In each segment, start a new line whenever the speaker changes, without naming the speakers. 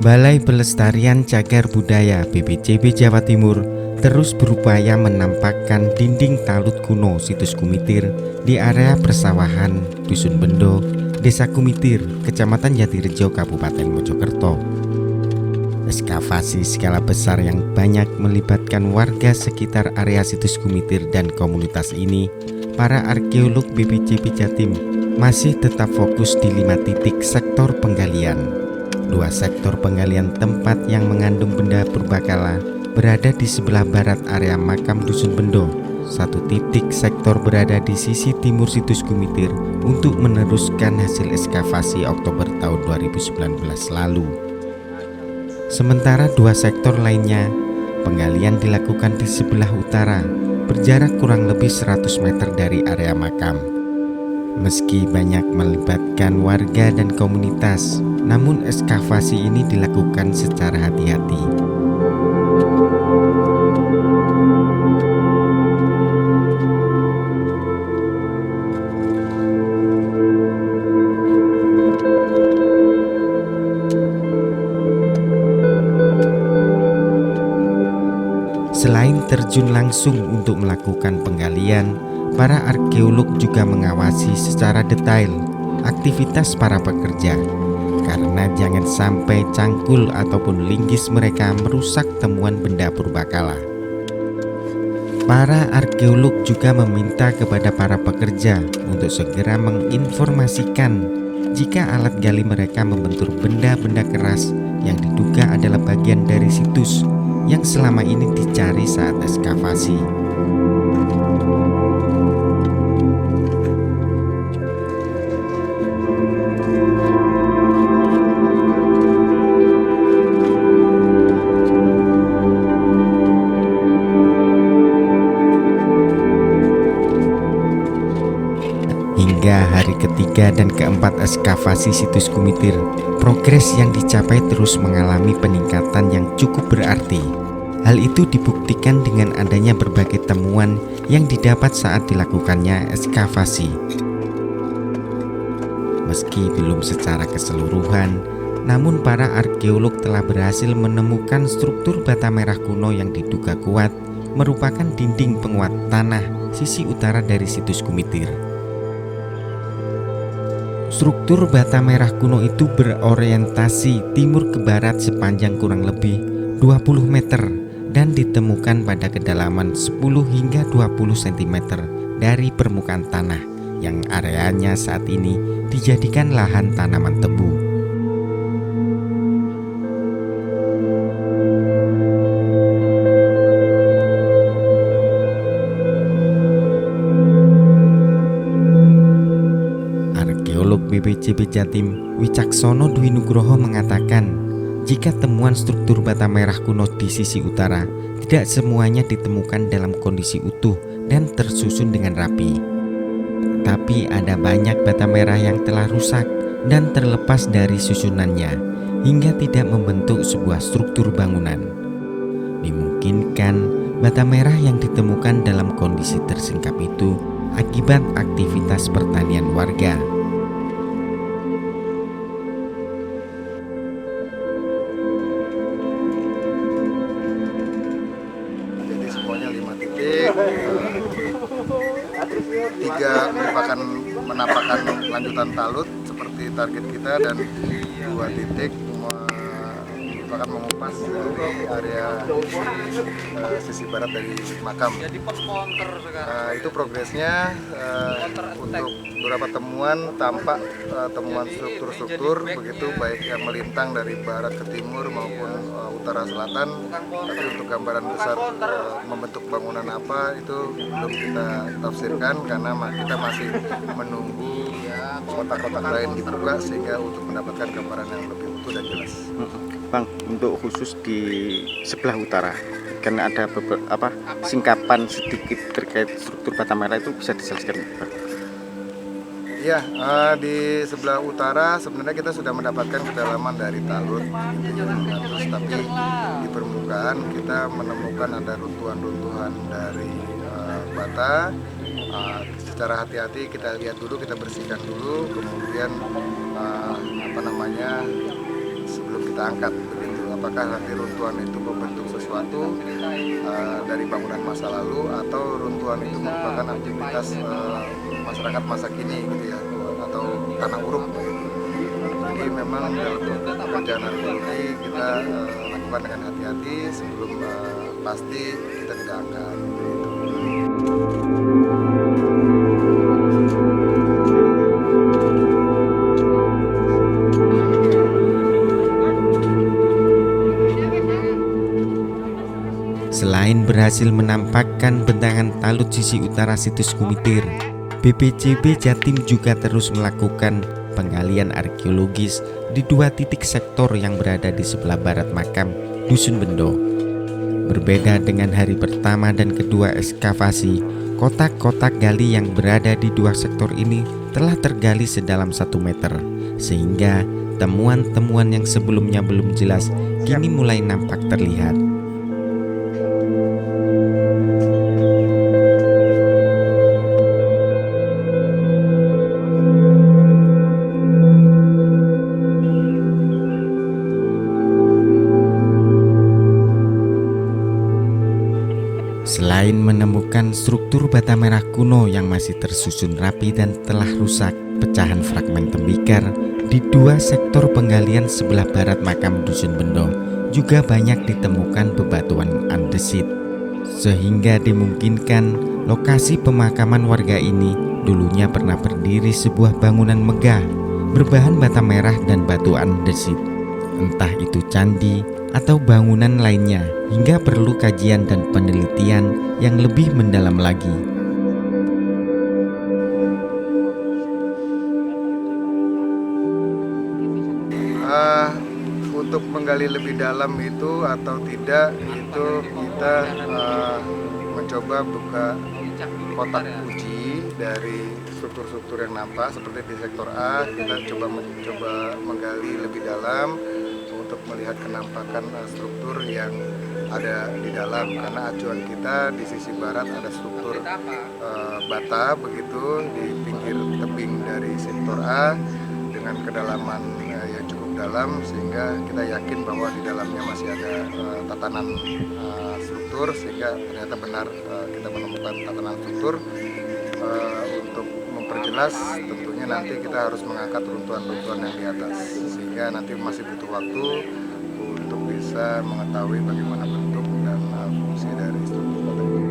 Balai Pelestarian Cagar Budaya BPCB Jawa Timur terus berupaya menampakkan dinding talut kuno situs Kumitir di area persawahan Dusun Bendo, Desa Kumitir, Kecamatan Jatirejo, Kabupaten Mojokerto. Ekskavasi skala besar yang banyak melibatkan warga sekitar area situs Kumitir dan komunitas ini, para arkeolog BPCB Jatim masih tetap fokus di 5 titik sektor penggalian. 2 sektor penggalian tempat yang mengandung benda purbakala berada di sebelah barat area makam Dusun Bendo. 1 titik sektor berada di sisi timur situs Kumitir untuk meneruskan hasil ekskavasi Oktober tahun 2019 lalu. Sementara 2 sektor lainnya, penggalian dilakukan di sebelah utara, berjarak kurang lebih 100 meter dari area makam. Meski banyak melibatkan warga dan komunitas, namun ekskavasi ini dilakukan secara hati-hati. Selain terjun langsung untuk melakukan penggalian, para arkeolog juga mengawasi secara detail aktivitas para pekerja, karena jangan sampai cangkul ataupun linggis mereka merusak temuan benda purbakala. Para arkeolog juga meminta kepada para pekerja untuk segera menginformasikan jika alat gali mereka membentur benda-benda keras yang diduga adalah bagian dari situs yang selama ini dicari saat ekskavasi. Hingga hari ketiga dan keempat ekskavasi situs Kumitir, progres yang dicapai terus mengalami peningkatan yang cukup berarti. Hal itu dibuktikan dengan adanya berbagai temuan yang didapat saat dilakukannya ekskavasi. Meski belum secara keseluruhan, namun para arkeolog telah berhasil menemukan struktur bata merah kuno yang diduga kuat merupakan dinding penguat tanah sisi utara dari situs Kumitir. Struktur bata merah kuno itu berorientasi timur ke barat sepanjang kurang lebih 20 meter dan ditemukan pada kedalaman 10 hingga 20 cm dari permukaan tanah yang areanya saat ini dijadikan lahan tanaman tebu. BPCB Jatim Wicaksono Dwi Nugroho mengatakan, jika temuan struktur bata merah kuno di sisi utara tidak semuanya ditemukan dalam kondisi utuh dan tersusun dengan rapi. Tapi ada banyak bata merah yang telah rusak dan terlepas dari susunannya hingga tidak membentuk sebuah struktur bangunan. Dimungkinkan bata merah yang ditemukan dalam kondisi tersingkap itu akibat aktivitas pertanian warga.
Semuanya 5 titik, 3 merupakan menampakkan lanjutan talut seperti target kita, dan 2 titik merupakan mengupas dari area sisi barat dari makam. Itu progresnya. Untuk beberapa temuan tampak temuan struktur-struktur begitu, baik yang melintang dari barat ke timur maupun utara selatan. Tapi untuk gambaran besar membentuk bangunan apa itu belum kita tafsirkan, karena kita masih menunggu kotak-kotak lain dibuka sehingga untuk mendapatkan gambaran yang lebih utuh dan jelas.
Bang, untuk khusus di sebelah utara, karena ada beberapa singkapan sedikit terkait struktur bata merah, itu bisa dijelaskan, Bang?
Ya, di sebelah utara sebenarnya kita sudah mendapatkan kedalaman dari talut, tapi di permukaan kita menemukan ada runtuhan-runtuhan dari bata. Secara hati-hati kita lihat dulu, kita bersihkan dulu, kemudian sebelum sebelum kita angkat. Begitu. Apakah nanti runtuhan itu membentuk sesuatu dari bangunan masa lalu atau runtuhan itu merupakan aktivitas masyarakat masa kini gitu ya, atau tanah uruk begitu. Jadi memang dalam pekerjaan arkeologi kita lakukan dengan hati-hati sebelum pasti kita tidak angkat. Begitu.
Selain berhasil menampakkan bentangan talut sisi utara situs Kumitir, BPCB Jatim juga terus melakukan penggalian arkeologis di 2 titik sektor yang berada di sebelah barat makam Dusun Bendo. Berbeda dengan hari pertama dan kedua ekskavasi, kotak-kotak gali yang berada di 2 sektor ini telah tergali sedalam 1 meter, sehingga temuan-temuan yang sebelumnya belum jelas kini mulai nampak terlihat. Selain menemukan struktur bata merah kuno yang masih tersusun rapi dan telah rusak, pecahan fragmen tembikar di 2 sektor penggalian sebelah barat makam Dusun Bendo juga banyak ditemukan bebatuan andesit, sehingga dimungkinkan lokasi pemakaman warga ini dulunya pernah berdiri sebuah bangunan megah berbahan bata merah dan batu andesit, entah itu candi atau bangunan lainnya, hingga perlu kajian dan penelitian yang lebih mendalam lagi.
Untuk menggali lebih dalam itu atau tidak, itu kita mencoba buka kotak uji dari struktur-struktur yang nampak. Seperti di sektor A, kita mencoba menggali lebih dalam untuk melihat kenampakan struktur yang ada di dalam, karena acuan kita di sisi barat ada struktur bata begitu di pinggir tebing dari sektor A dengan kedalaman yang cukup dalam, sehingga kita yakin bahwa di dalamnya masih ada tatanan struktur, sehingga ternyata benar kita menemukan tatanan struktur. Untuk memperjelas tentunya nanti kita harus mengangkat runtuhan-runtuhan yang di atas, sehingga nanti masih butuh waktu untuk bisa mengetahui bagaimana bentuk dan fungsi dari struktur bata ini.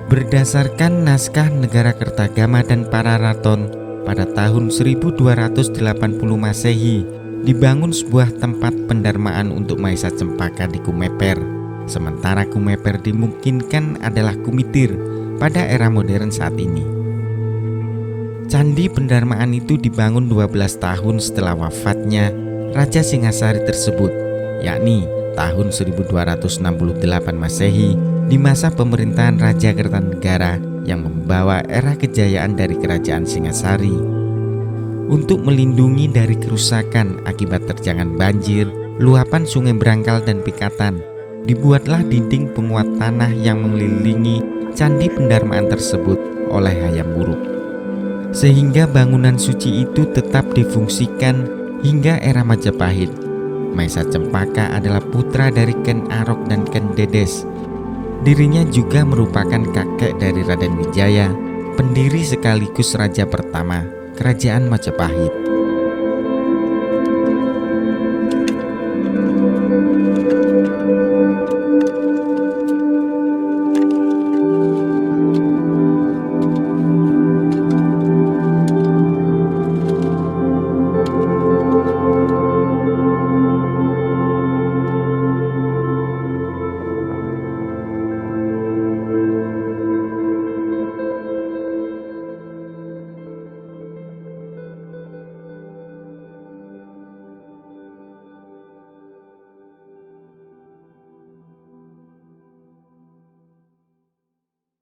Berdasarkan naskah Negara Kertagama dan Pararaton, pada tahun 1280 Masehi dibangun sebuah tempat pendarmaan untuk Maesa Cempaka di Kumeper. Sementara Kumeper dimungkinkan adalah Kumitir pada era modern saat ini. Candi pendarmaan itu dibangun 12 tahun setelah wafatnya Raja Singasari tersebut, yakni tahun 1268 Masehi, di masa pemerintahan Raja Kertanegara yang membawa era kejayaan dari Kerajaan Singasari. Untuk melindungi dari kerusakan akibat terjangan banjir, luapan sungai Brangkal dan Pikatan, dibuatlah dinding penguat tanah yang mengelilingi candi pendarmaan tersebut oleh Hayam Wuruk, sehingga bangunan suci itu tetap difungsikan hingga era Majapahit. Maesa Cempaka adalah putra dari Ken Arok dan Ken Dedes. Dirinya juga merupakan kakek dari Raden Wijaya, pendiri sekaligus raja pertama Kerajaan Majapahit.